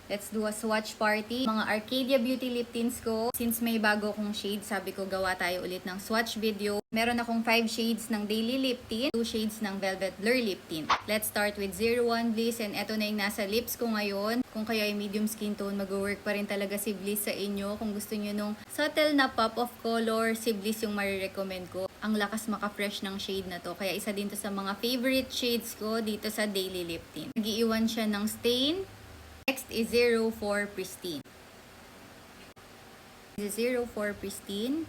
Let's do a swatch party. Mga Arcadia Beauty lip tints ko. Since may bago kong shade, sabi ko gawa tayo ulit ng swatch video. Meron akong 5 shades ng Daily Lip Tint, 2 shades ng Velvet Blur Lip Tint. Let's start with 01 Bliss, and eto na yung nasa lips ko ngayon. Kung kayo ay medium skin tone, mag-work pa rin talaga si Bliss sa inyo. Kung gusto nyo nung subtle na pop of color, si Bliss yung marirecommend ko. Ang lakas maka-fresh ng shade na to. Kaya isa din to sa mga favorite shades ko dito sa Daily Lip Tint. Nag-iiwan siya ng stain. Next is 04 Pristine. This is 04 Pristine.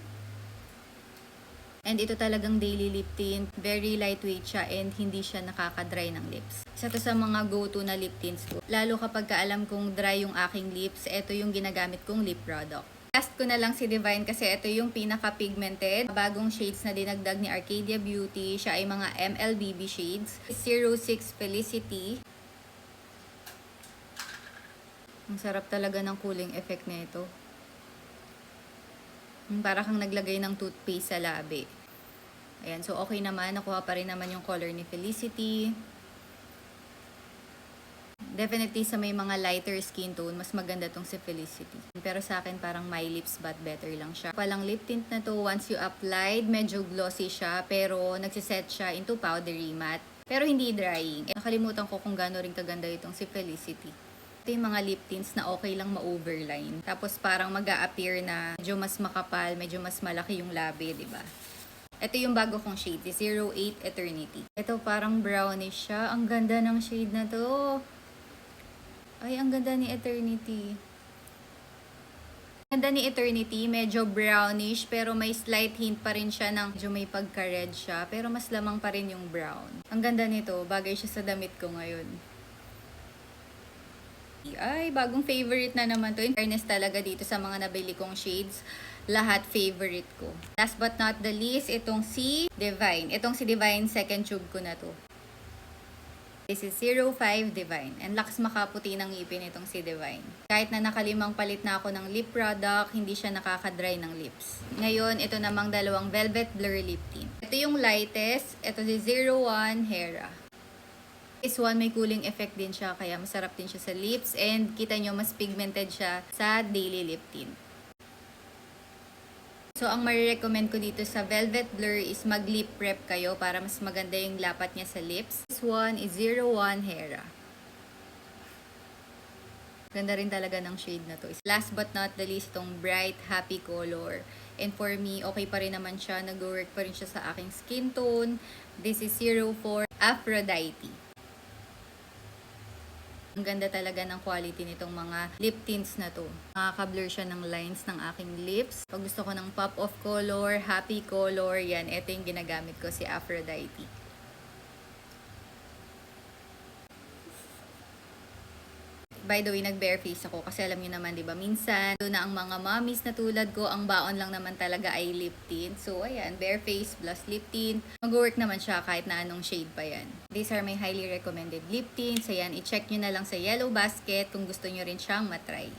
And ito talagang daily lip tint. Very lightweight siya and hindi siya nakaka-dry ng lips. Isa to sa mga go-to na lip tints ko. Lalo kapag alam kong dry yung aking lips, ito yung ginagamit kong lip product. Last ko na lang si Divine kasi ito yung pinaka-pigmented. Bagong shades na dinagdag ni Arcadia Beauty. Siya ay mga MLBB shades. 06 Felicity. Ang sarap talaga ng cooling effect nito. Para kang naglagay ng toothpaste sa labi. Ayan, so okay naman. Nakuha pa rin naman yung color ni Felicity. Definitely sa may mga lighter skin tone, mas maganda tong si Felicity. Pero sa akin parang my lips but better lang siya. Palang lip tint na to, once you applied, medyo glossy siya. Pero nagsiset siya into powdery matte. Pero hindi drying. Nakalimutan ko kung gaano rin kaganda itong si Felicity. Ito yung mga lip tints na okay lang ma-overline. Tapos parang mag-a-appear na medyo mas makapal, medyo mas malaki yung labi, di ba? Ito yung bago kong shade, 08 Eternity. Ito parang brownish siya. Ang ganda ng shade na to. Ay, ang ganda ni Eternity. Ang ganda ni Eternity, medyo brownish, pero may slight hint pa rin siya ng medyo may pagka-red siya. Pero mas lamang pa rin yung brown. Ang ganda nito, bagay siya sa damit ko ngayon. Ay, bagong favorite na naman to. In fairness talaga dito sa mga nabili kong shades, lahat favorite ko. Last but not the least, itong si Divine. Itong si Divine, second tube ko na to. This is 05 Divine. And lakas makaputi ng ngipin itong si Divine. Kahit na nakalimang palit na ako ng lip product, hindi siya nakaka-dry ng lips. Ngayon, ito namang dalawang Velvet Blur Lip Tint. Ito yung lightest. Ito si 01 Hera. This one may cooling effect din siya, kaya masarap din siya sa lips, and kita nyo mas pigmented siya sa daily lip tint. So ang marirecommend ko dito sa Velvet Blur is mag-lip prep kayo para mas maganda yung lapat niya sa lips. This one is 01 Hera. Ganda rin talaga ng shade na to. Last but not the least, itong bright, happy color. And for me, okay pa rin naman siya. Nag-work pa rin siya sa aking skin tone. This is 04 Aphrodite. Ang ganda talaga ng quality nitong mga lip tints na to. Nakaka-blur siya ng lines ng aking lips. Pag gusto ko ng pop of color, happy color, yan, ito yung ginagamit ko, si Aphrodite. By the way, nag-bare face ako kasi alam niyo naman, 'di ba? Minsan, doon na ang mga mommies na tulad ko, ang baon lang naman talaga ay lip tint. So, ayan, bare face plus lip tint. Mag-work naman siya kahit na anong shade pa 'yan. These are my highly recommended lip tints. Ayan, i-check niyo na lang sa Yellow Basket kung gusto niyo rin siyang matry.